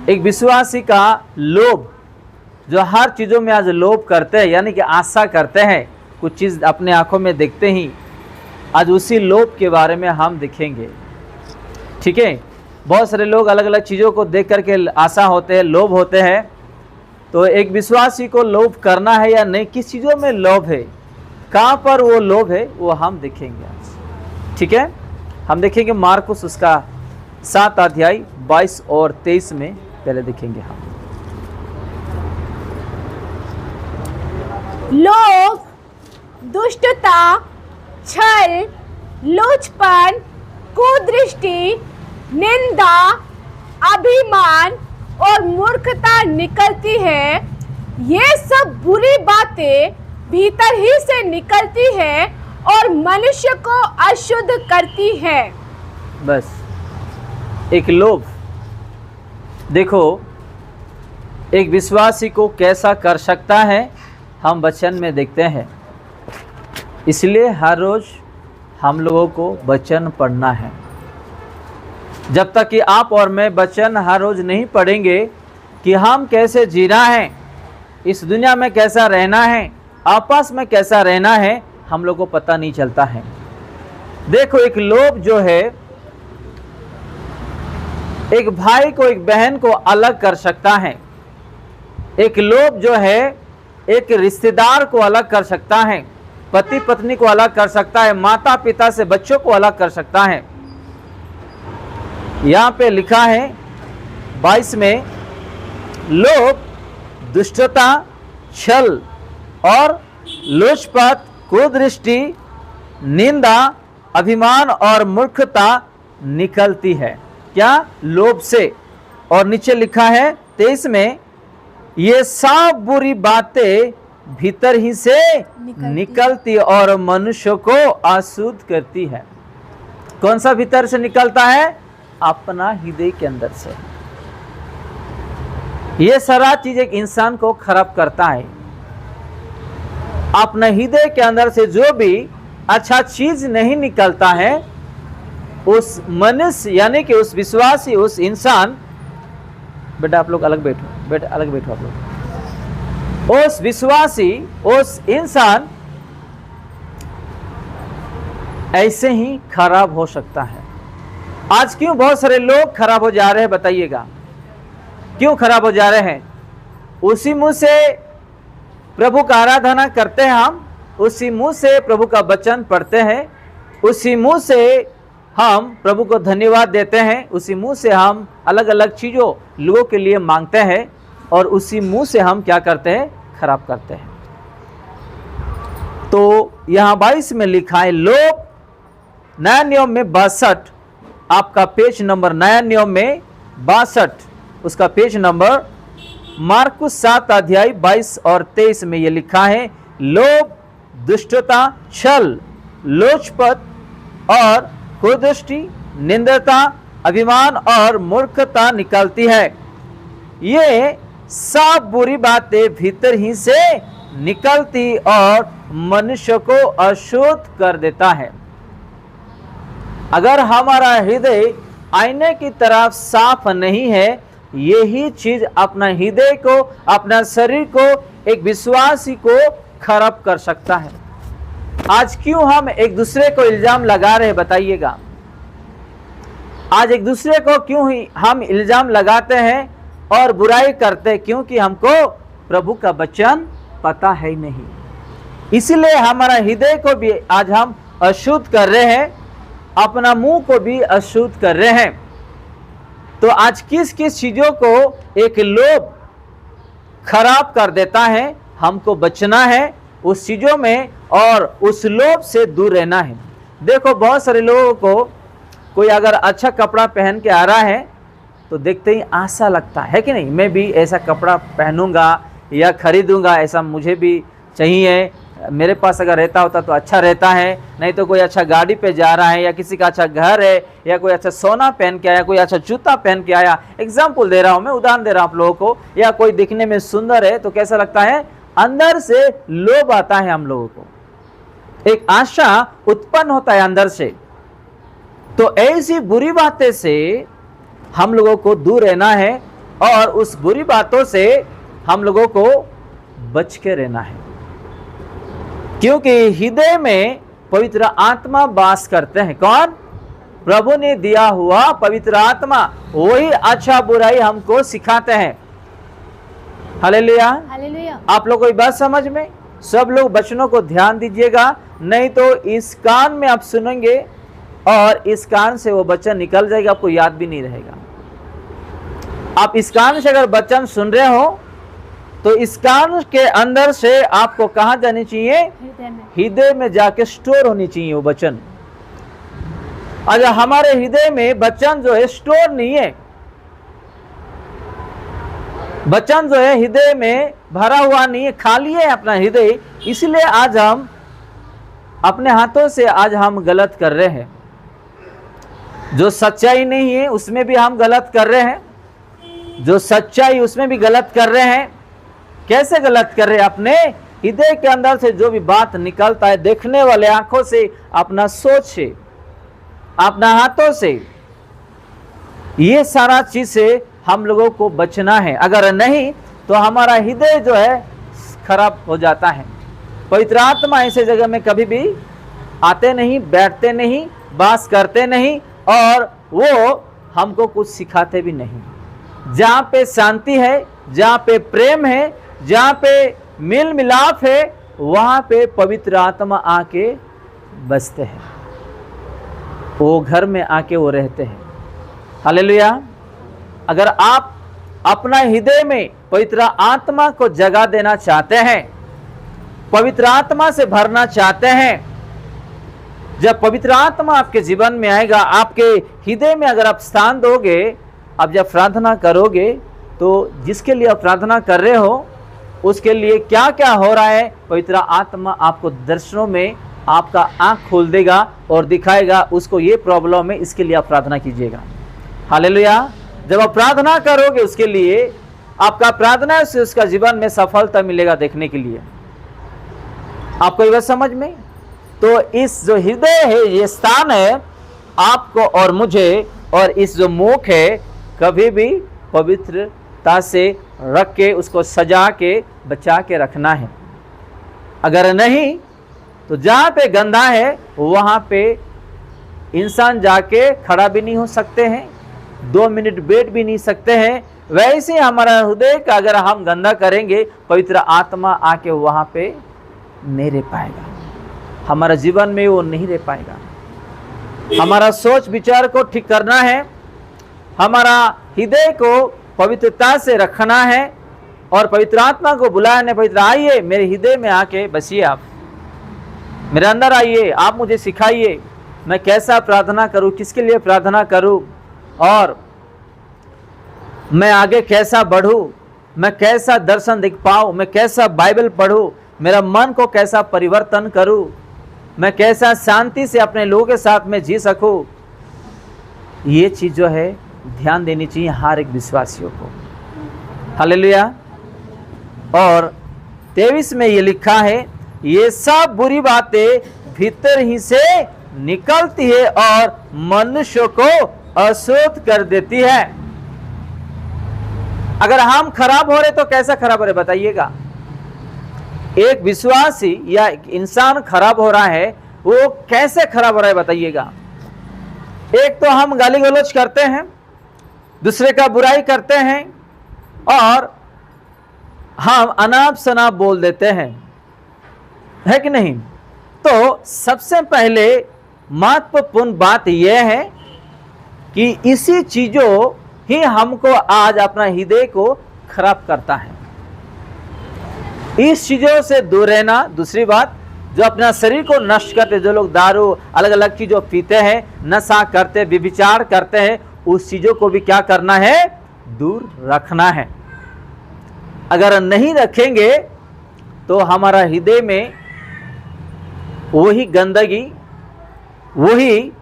एक विश्वासी का लोभ, जो हर चीज़ों में आज लोभ करते हैं, यानी कि आशा करते हैं, कुछ चीज़ अपने आंखों में देखते ही, आज उसी लोभ के बारे में हम देखेंगे। ठीक है, बहुत सारे लोग अलग अलग चीज़ों को देख करके आशा होते हैं, लोभ होते हैं। तो एक विश्वासी को लोभ करना है या नहीं, किस चीज़ों में लोभ है, कहाँ पर वो लोभ है, वो हम देखेंगे आज। ठीक है, हम देखेंगे मार्कुस उसका 7 अध्याय 22 और 23 में पहले देखेंगे हम। लोभ, दुष्टता, छल, लुचपन, कुदृष्टि, निंदा, अभिमान और मूर्खता निकलती है। ये सब बुरी बातें भीतर ही से निकलती है और मनुष्य को अशुद्ध करती है। बस एक लोभ, देखो एक विश्वासी को कैसा कर सकता है, हम वचन में देखते हैं। इसलिए हर रोज हम लोगों को वचन पढ़ना है। जब तक कि आप और मैं वचन हर रोज नहीं पढ़ेंगे कि हम कैसे जीना है, इस दुनिया में कैसा रहना है, आपस में कैसा रहना है, हम लोग को पता नहीं चलता है। देखो एक लोभ जो है, एक भाई को एक बहन को अलग कर सकता है। एक लोभ जो है एक रिश्तेदार को अलग कर सकता है, पति पत्नी को अलग कर सकता है, माता पिता से बच्चों को अलग कर सकता है। यहाँ पे लिखा है 22 में, लोभ, दुष्टता, छल और लुचपत, कुदृष्टि, निंदा, अभिमान और मूर्खता निकलती है। क्या? लोभ से। और नीचे लिखा है 23 में, ये सब बुरी बातें भीतर ही से निकलती और मनुष्य को अशुद्ध करती है। कौन सा भीतर से निकलता है? अपना हृदय के अंदर से। ये सारा चीज एक इंसान को खराब करता है। अपने हृदय के अंदर से जो भी अच्छा चीज नहीं निकलता है, उस मनुष्य यानी कि उस विश्वासी, उस इंसान, बेटा आप लोग अलग बैठो, बेटा अलग बैठो आप लोग। उस विश्वासी, उस इंसान ऐसे ही खराब हो सकता है। आज क्यों बहुत सारे लोग खराब हो जा रहे हैं, बताइएगा क्यों खराब हो जा रहे हैं? उसी मुंह से प्रभु का आराधना करते हैं हम, उसी मुंह से प्रभु का वचन पढ़ते हैं, उसी मुंह से हम प्रभु को धन्यवाद देते हैं, उसी मुंह से हम अलग अलग चीज़ों लोगों के लिए मांगते हैं, और उसी मुंह से हम क्या करते हैं? खराब करते हैं। तो यहाँ 22 में लिखा है, लोभ, नया नियम में 62, आपका पेज नंबर, नया नियम में 62, उसका पेज नंबर, मार्कुस 7 अध्याय 22 और 23 में ये लिखा है, लोभ, दुष्टता, छल, लोचपत और कुदृष्टि, निंदता, अभिमान और मूर्खता निकलती है। ये सब बुरी बातें भीतर ही से निकलती और मनुष्य को अशुद्ध कर देता है। अगर हमारा हृदय आईने की तरफ साफ नहीं है, यही चीज अपना हृदय को, अपना शरीर को, एक विश्वासी को खराब कर सकता है। आज क्यों हम एक दूसरे को इल्जाम लगा रहे हैं, बताइएगा? आज एक दूसरे को क्यों ही हम इल्जाम लगाते हैं और बुराई करते हैं? क्योंकि हमको प्रभु का वचन पता है नहीं। इसीलिए हमारा हृदय को भी आज हम अशुद्ध कर रहे हैं, अपना मुंह को भी अशुद्ध कर रहे हैं। तो आज किस किस चीजों को एक लोभ खराब कर देता है, हमको बचना है उस चीजों में और उस लोभ से दूर रहना है। देखो बहुत सारे लोगों को, कोई अगर अच्छा कपड़ा पहन के आ रहा है तो देखते ही आशा लगता है कि नहीं, मैं भी ऐसा कपड़ा पहनूंगा या खरीदूंगा, ऐसा मुझे भी चाहिए, मेरे पास अगर रहता होता तो अच्छा रहता है। नहीं तो कोई अच्छा गाड़ी पे जा रहा है, या किसी का अच्छा घर है, या कोई अच्छा सोना पहन के आया, कोई अच्छा जूता पहन के आया, एग्जाम्पल दे रहा हूँ मैं, उदाहरण दे रहा हूँ आप लोगों को, या कोई दिखने में सुंदर है तो कैसा लगता है? अंदर से लोभ आता है हम लोगों को, एक आशा उत्पन्न होता है अंदर से। तो ऐसी बुरी बातें से हम लोगों को दूर रहना है और उस बुरी बातों से हम लोगों को बच के रहना है, क्योंकि हृदय में पवित्र आत्मा वास करते हैं। कौन? प्रभु ने दिया हुआ पवित्र आत्मा, वही अच्छा बुराई हमको सिखाते हैं। Hallelujah, hallelujah. आप लोगों की बात समझ में? सब लोग वचनों को ध्यान दीजिएगा, नहीं तो इस कान में आप सुनेंगे और इस कान से वो वचन निकल जाएगा, आपको याद भी नहीं रहेगा। आप इस कान से अगर वचन सुन रहे हो तो इस कान के अंदर से आपको कहाँ जानी चाहिए? हृदय में जाके स्टोर होनी चाहिए वो वचन। अगर हमारे हृदय में वचन जो है स्टोर नहीं है, वचन जो है हृदय में भरा हुआ नहीं है, खाली है अपना हृदय, इसलिए आज हम अपने हाथों से आज हम गलत कर रहे हैं। जो सच्चाई नहीं है उसमें भी हम गलत कर रहे हैं, जो सच्चाई उसमें भी गलत कर रहे हैं। कैसे गलत कर रहे हैं? अपने हृदय के अंदर से जो भी बात निकलता है, देखने वाले आंखों से, अपना सोच से, अपना हाथों से, ये सारा चीज से हम लोगों को बचना है। अगर नहीं तो हमारा हृदय जो है खराब हो जाता है। पवित्र आत्मा ऐसे जगह में कभी भी आते नहीं, बैठते नहीं, वास करते नहीं, और वो हमको कुछ सिखाते भी नहीं। जहाँ पे शांति है, जहाँ पे प्रेम है, जहाँ पे मिल मिलाप है, वहाँ पे पवित्र आत्मा आके बसते हैं, वो घर में आके वो रहते हैं। हालेलुया। अगर आप अपना हृदय में पवित्र आत्मा को जगा देना चाहते हैं, पवित्र आत्मा से भरना चाहते हैं, जब पवित्र आत्मा आपके जीवन में आएगा, आपके हृदय में अगर आप स्थान दोगे, आप जब प्रार्थना करोगे तो जिसके लिए आप प्रार्थना कर रहे हो उसके लिए क्या क्या हो रहा है, पवित्र आत्मा आपको दर्शनों में आपका आंख खोल देगा और दिखाएगा उसको ये प्रॉब्लम है, इसके लिए आप प्रार्थना कीजिएगा। हालेलुया। जब आप प्रार्थना करोगे उसके लिए, आपका प्रार्थना से उसका जीवन में सफलता मिलेगा देखने के लिए। आपको ये बात समझ में? तो इस जो हृदय है, ये स्थान है आपको और मुझे, और इस जो मुख है कभी भी पवित्रता से रख के उसको सजा के बचा के रखना है। अगर नहीं तो जहाँ पे गंदा है वहाँ पे इंसान जाके खड़ा भी नहीं हो सकते हैं, 2 मिनट बैठ भी नहीं सकते हैं। वैसे हमारा हृदय का अगर हम गंदा करेंगे, पवित्र आत्मा आके वहाँ पे नहीं रह पाएगा, हमारा जीवन में वो नहीं रह पाएगा। हमारा सोच विचार को ठीक करना है, हमारा हृदय को पवित्रता से रखना है, और पवित्र आत्मा को बुलाने, पवित्र आइए मेरे हृदय में आके बसिए, आप मेरे अंदर आइए, आप मुझे सिखाइए मैं कैसा प्रार्थना करूं, किसके लिए प्रार्थना करूं, और मैं आगे कैसा बढ़ूं, मैं कैसा दर्शन देख पाऊं, मैं कैसा बाइबल पढूं, मेरा मन को कैसा परिवर्तन करूं, मैं कैसा शांति से अपने लोगों के साथ में जी सकूं। ये चीज जो है ध्यान देनी चाहिए हर एक विश्वासियों को। हालेलुया। और 23 में ये लिखा है, ये सब बुरी बातें भीतर ही से निकलती है और मनुष्य को अशुद्ध कर देती है। अगर हम खराब हो रहे तो कैसा खराब हो रहे बताइएगा? एक विश्वासी या एक इंसान खराब हो रहा है, वो कैसे खराब हो रहा है बताइएगा? एक तो हम गाली गलौज करते हैं, दूसरे का बुराई करते हैं, और हम अनाप शनाप बोल देते हैं, है कि नहीं? तो सबसे पहले महत्वपूर्ण बात यह है कि इसी चीजों ही हमको आज अपना हृदय को खराब करता है। इस चीजों से दूर रहना। दूसरी बात, जो अपना शरीर को नष्ट करते, जो लोग दारू अलग अलग चीजों पीते हैं, नशा करते, व्यभिचार करते हैं, उस चीजों को भी क्या करना है? दूर रखना है। अगर नहीं रखेंगे तो हमारा हृदय में वही गंदगी, वही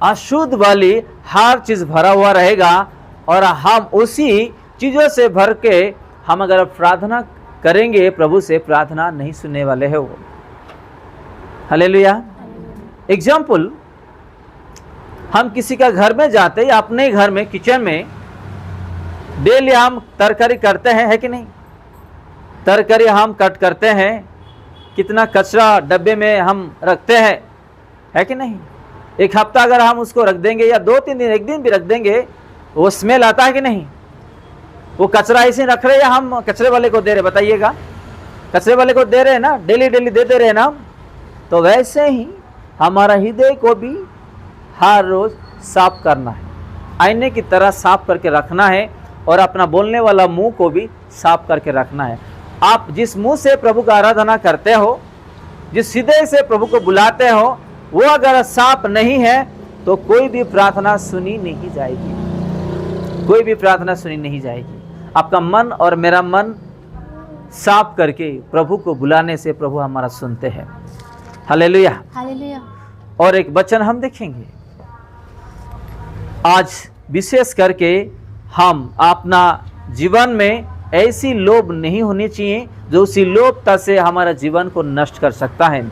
अशुद्ध वाली हर चीज भरा हुआ रहेगा, और हम उसी चीजों से भर के हम अगर प्रार्थना करेंगे प्रभु से, प्रार्थना नहीं सुनने वाले हैं वो। हालेलुया। एग्जाम्पल, हम किसी का घर में जाते या अपने घर में किचन में डेली हम तरकारी करते हैं, है कि नहीं? तरकारी हम कट करते हैं, कितना कचरा डब्बे में हम रखते हैं, है कि नहीं? एक हफ्ता अगर हम उसको रख देंगे या 2-3 दिन, एक दिन भी रख देंगे, वो स्मेल आता है कि नहीं? वो कचरा ऐसे रख रहे हैं या हम कचरे वाले को दे रहे, बताइएगा? कचरे वाले को दे रहे हैं ना, डेली डेली देते रहे ना। तो वैसे ही हमारा हृदय को भी हर रोज साफ करना है, आईने की तरह साफ करके रखना है, और अपना बोलने वाला मुंह को भी साफ करके रखना है। आप जिस मुंह से प्रभु का आराधना करते हो, जिस हृदय से प्रभु को बुलाते हो, वो अगर साफ नहीं है तो कोई भी प्रार्थना सुनी नहीं जाएगी, कोई भी प्रार्थना सुनी नहीं जाएगी। आपका मन और मेरा मन साफ करके प्रभु को बुलाने से प्रभु हमारा सुनते हैं। Hallelujah, hallelujah. और एक वचन हम देखेंगे आज, विशेष करके हम अपना जीवन में ऐसी लोभ नहीं होनी चाहिए जो उसी लोभता से हमारा जीवन को नष्ट कर सकता है।